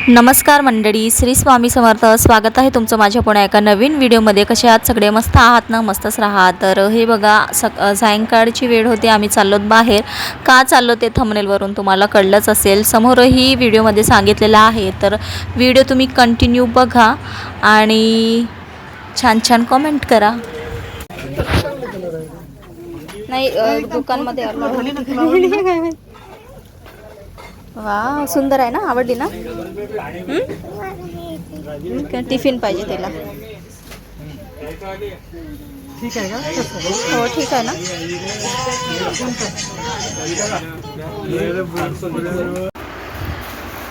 नमस्कार मंडळी, श्री स्वामी समर्थ. स्वागत आहे तुमचं माझ्या पुन्हा एका नवीन व्हिडिओमध्ये. कसे आहात सगळे? मस्त आहात ना? मस्तच राहा. तर हे बघा, सायंकाळची वेळ होते. आम्ही चाललोत बाहेर. का चाललो ते थंबनेलवरून तुम्हाला कळलंच असेल, समोरही व्हिडिओमध्ये सांगितलेलं आहे. तर व्हिडिओ तुम्ही कंटिन्यू बघा आणि छान छान कमेंट करा. नाही, दुकानमध्ये वा, सुंदर आहे ना? आवडली ना? टिफिन पाहिजे तिला. ठीक आहे का? हो, ठीक आहे ना?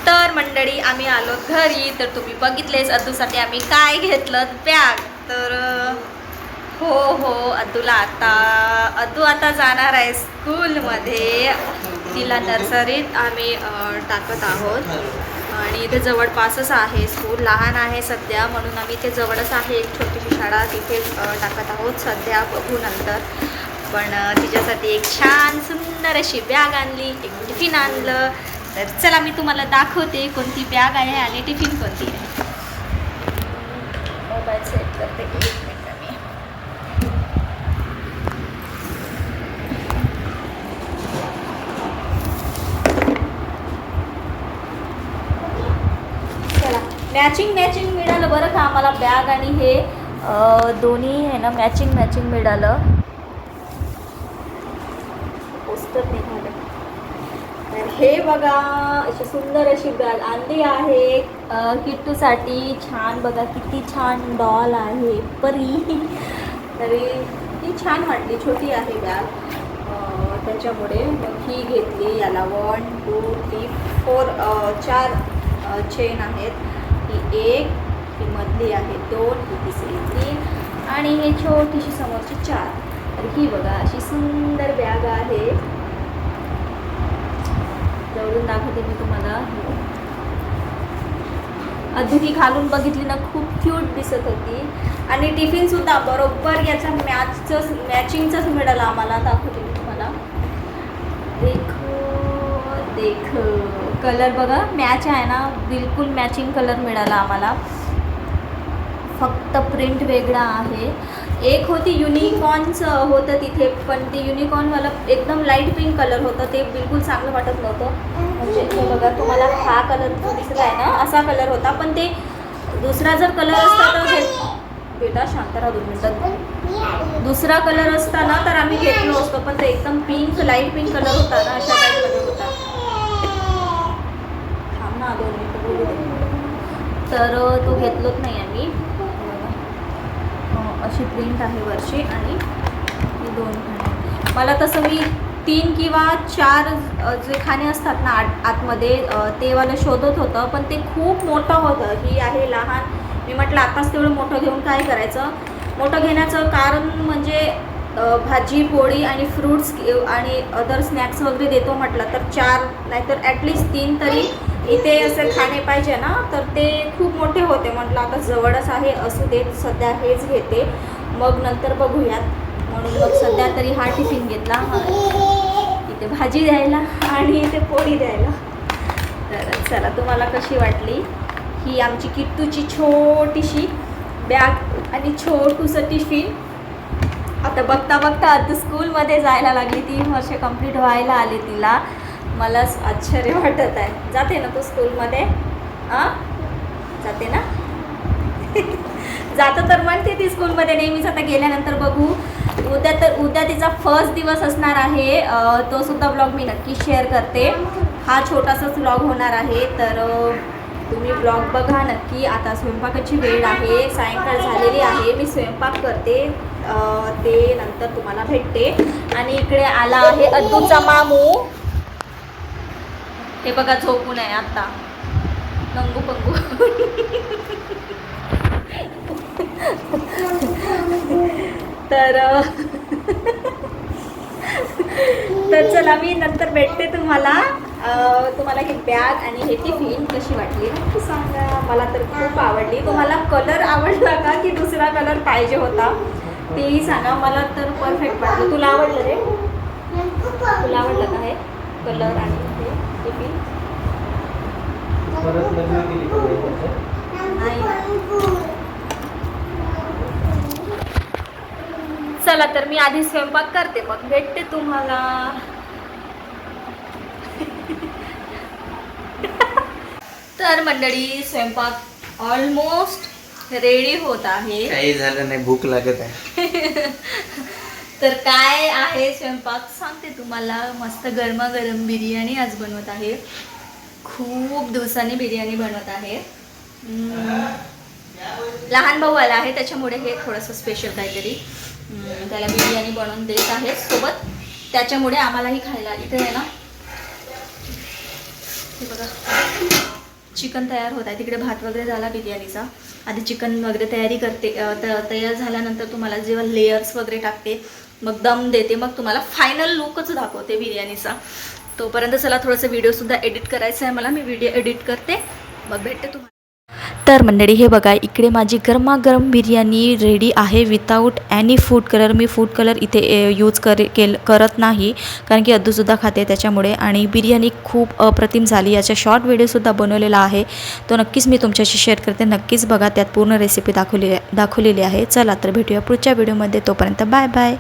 तर मंडळी, आम्ही आलो घरी. तर तुम्ही बघितलेच अद्दूसाठी आम्ही काय घेतलं, बॅग. तर हो, अद्दूला अद्दू आता जाणार आहे स्कूलमध्ये. तिला नर्सरीत आम्ही टाकत आहोत आणि इथे जवळपासच आहे स्कूल. लहान आहे सध्या, म्हणून आम्ही इथे जवळच आहे एक छोटीशी शाळा, तिथे टाकत आहोत सध्या. बघू नंतर. पण तिच्यासाठी एक छान सुंदर अशी बॅग आणली, एक टिफिन आणलं. तर चला, मी तुम्हाला दाखवते कोणती बॅग आहे आणि टिफिन कोणती आहे. मोबाईल सेट करते एक मिनिट मी. मॅचिंग मिळालं बरं का आम्हाला, बॅग आणि हे दोन्ही आहे ना, मॅचिंग मिळालं. पोस्टर निघालं. तर हे बघा, अशी सुंदर अशी बॅग आणली आहे किट्टूसाठी. छान बघा, किती छान डॉल आहे, परी. तरी ती छान वाटली, छोटी आहे बॅग, त्याच्यामुळे मग ही घेतली. याला 1 2 3 4 4 चेन आहेत. ही एक, ही मधली आहे 2, ही तिसरी 3 आणि ही छोटीशी समोरची 4. तर ही बघा, अशी सुंदर बॅग आहे. जवळून दाखवते मी तुम्हाला. अद्दू ही घालून बघितली ना, खूप क्यूट दिसत होती. आणि टिफिन सुद्धा बरोबर याचा मॅचिंगचाच मिळाला आम्हाला. दाखवते मी तुम्हाला. देख कलर बघा, मॅच आहे ना, बिलकुल मॅचिंग कलर मिळाला आम्हाला. फक्त प्रिंट वेगळा आहे. एक होती युनिकॉर्नचं होतं तिथे, पण ते युनिकॉर्नवालं एकदम लाईट पिंक कलर होतं. ते बिलकुल चांगलं वाटत नव्हतं. म्हणजे हे बघा, तुम्हाला हा कलर जो दिसला आहे ना, असा कलर होता. पण ते दुसरा जर कलर असता तर बेटा शांत राहा 2 मिनिटात. दुसरा कलर असता ना तर आम्ही घेतलो असतो. पण ते एकदम पिंक, लाईट पिंक कलर होता ना, अशा टाईपमध्ये होता. थांब ना 2 मिनिटं बोलू दे. तर तो घेतलोच नाही आम्ही. अशी प्रिंट आहे वरची आणि हे 2 खाणे. मला तसं मी 3 किंवा 4 जे खाणे असतात ना आतमध्ये, ते वालं शोधत होतं. पण ते खूप मोठं होतं. ही आहे लहान. मी म्हटलं आताच तेवढं मोठं घेऊन काय करायचं. मोठं घेण्याचं कारण म्हणजे भाजी पोळी आणि फ्रूट्स आणि अदर स्नॅक्स वगैरे देतो म्हटलं तर 4 नाहीतर ॲटलिस्ट 3 तरी इथे असे खाणे पाहिजे ना. तर ते खूप मोठे होते. म्हटलं आता जवळच आहे, असू देत, सध्या हेच घेते, मग नंतर बघूयात. म्हणून मग सध्या तरी हा टिफिन घेतला. इथे भाजी द्यायला आणि इथे पोळी द्यायला. तर चला, तुम्हाला कशी वाटली ही आमची किट्टूची छोटीशी बॅग आणि छोटूसं टिफिन. आता बघता बघता आता स्कूलमध्ये जायला लागली. 3 वर्ष कंप्लीट व्हायला आले तिला. मलाच आश्चर्य वाटत आहे. जाते ना तू स्कूलमध्ये? जाते ना? जातं तर म्हणते ती स्कूलमध्ये नेहमीच. आता गेल्यानंतर बघू. उद्या तिचा फर्स्ट दिवस असणार आहे. तो सुद्धा ब्लॉग मी नक्की शेअर करते. हा छोटासाच ब्लॉग होणार आहे. तर तुम्ही ब्लॉग बघा नक्की. आता स्वयंपाकाची वेळ आहे, सायंकाळ झालेली आहे. मी स्वयंपाक करते, ते नंतर तुम्हाला भेटते. आणि इकडे आला आहे अद्दूचा मामू. हे बघा, झोपून आहे आता, नंगू पंगू. तर चला, मी नंतर भेटते तुम्हाला. तुम्हाला ही बॅग आणि हे टिफिन कशी वाटली नक्की सांगा. मला तर खूप आवडली. तुम्हाला कलर आवडला का की दुसरा कलर पाहिजे होता तेही सांगा. मला तर परफेक्ट वाटलं. तुला आवडलं रे? तुला आवडलं का हे कलर आणि हे टिफिन? परत लग्न केली का नाही त्याचं? नाही. चला तर मी आधी स्वयंपाक करते, मग भेटते तुम्हाला. तर मंडळी, स्वयंपाक ऑलमोस्ट रेडी होत आहे. काही झालं नाही, भूक लागत आहे. तर काय आहे स्वयंपाक सांगते तुम्हाला. मस्त गरमागरम बिर्याणी आज बनवत आहे. खूप दिवसांनी बिर्याणी बनवत आहे. लहान भाऊ आला आहे, त्याच्यामुळे हे थोडंसं स्पेशल काहीतरी त्याला बिर्याणी बनवून देत आहे सोबत. त्याच्यामुळे आम्हालाही खायला. इथे आहे ना, हे बघा चिकन तयार होत आहे. तिकडे भात वगैरे झाला बिर्याणीचा. आधी चिकन वगैरे तयारी करते. तयार झाल्यानंतर तुम्हाला जेव्हा लेयर्स वगैरे टाकते, मग दम देते, मग तुम्हाला फायनल लुकच दाखवते बिर्याणीचा. तोपर्यंत चला थोडंसं व्हिडिओसुद्धा एडिट करायचं आहे मला. मी व्हिडिओ एडिट करते, मग भेटते तुम्हाला. तर मंडळी, हे बघा इकडे माझी गरमागरम बिर्याणी रेडी आहे विदाऊट ॲनी फूड कलर. मी फूड कलर इथे यूज करत नाही, कारण की अद्दूसुद्धा खाते त्याच्यामुळे. आणि बिर्याणी खूप अप्रतिम झाली. याचा शॉर्ट व्हिडिओसुद्धा बनवलेला आहे, तो नक्कीच मी तुमच्याशी शेअर करते. नक्कीच बघा, त्यात पूर्ण रेसिपी दाखवलेली आहे. चला तर भेटूया पुढच्या व्हिडिओमध्ये. तोपर्यंत बाय बाय.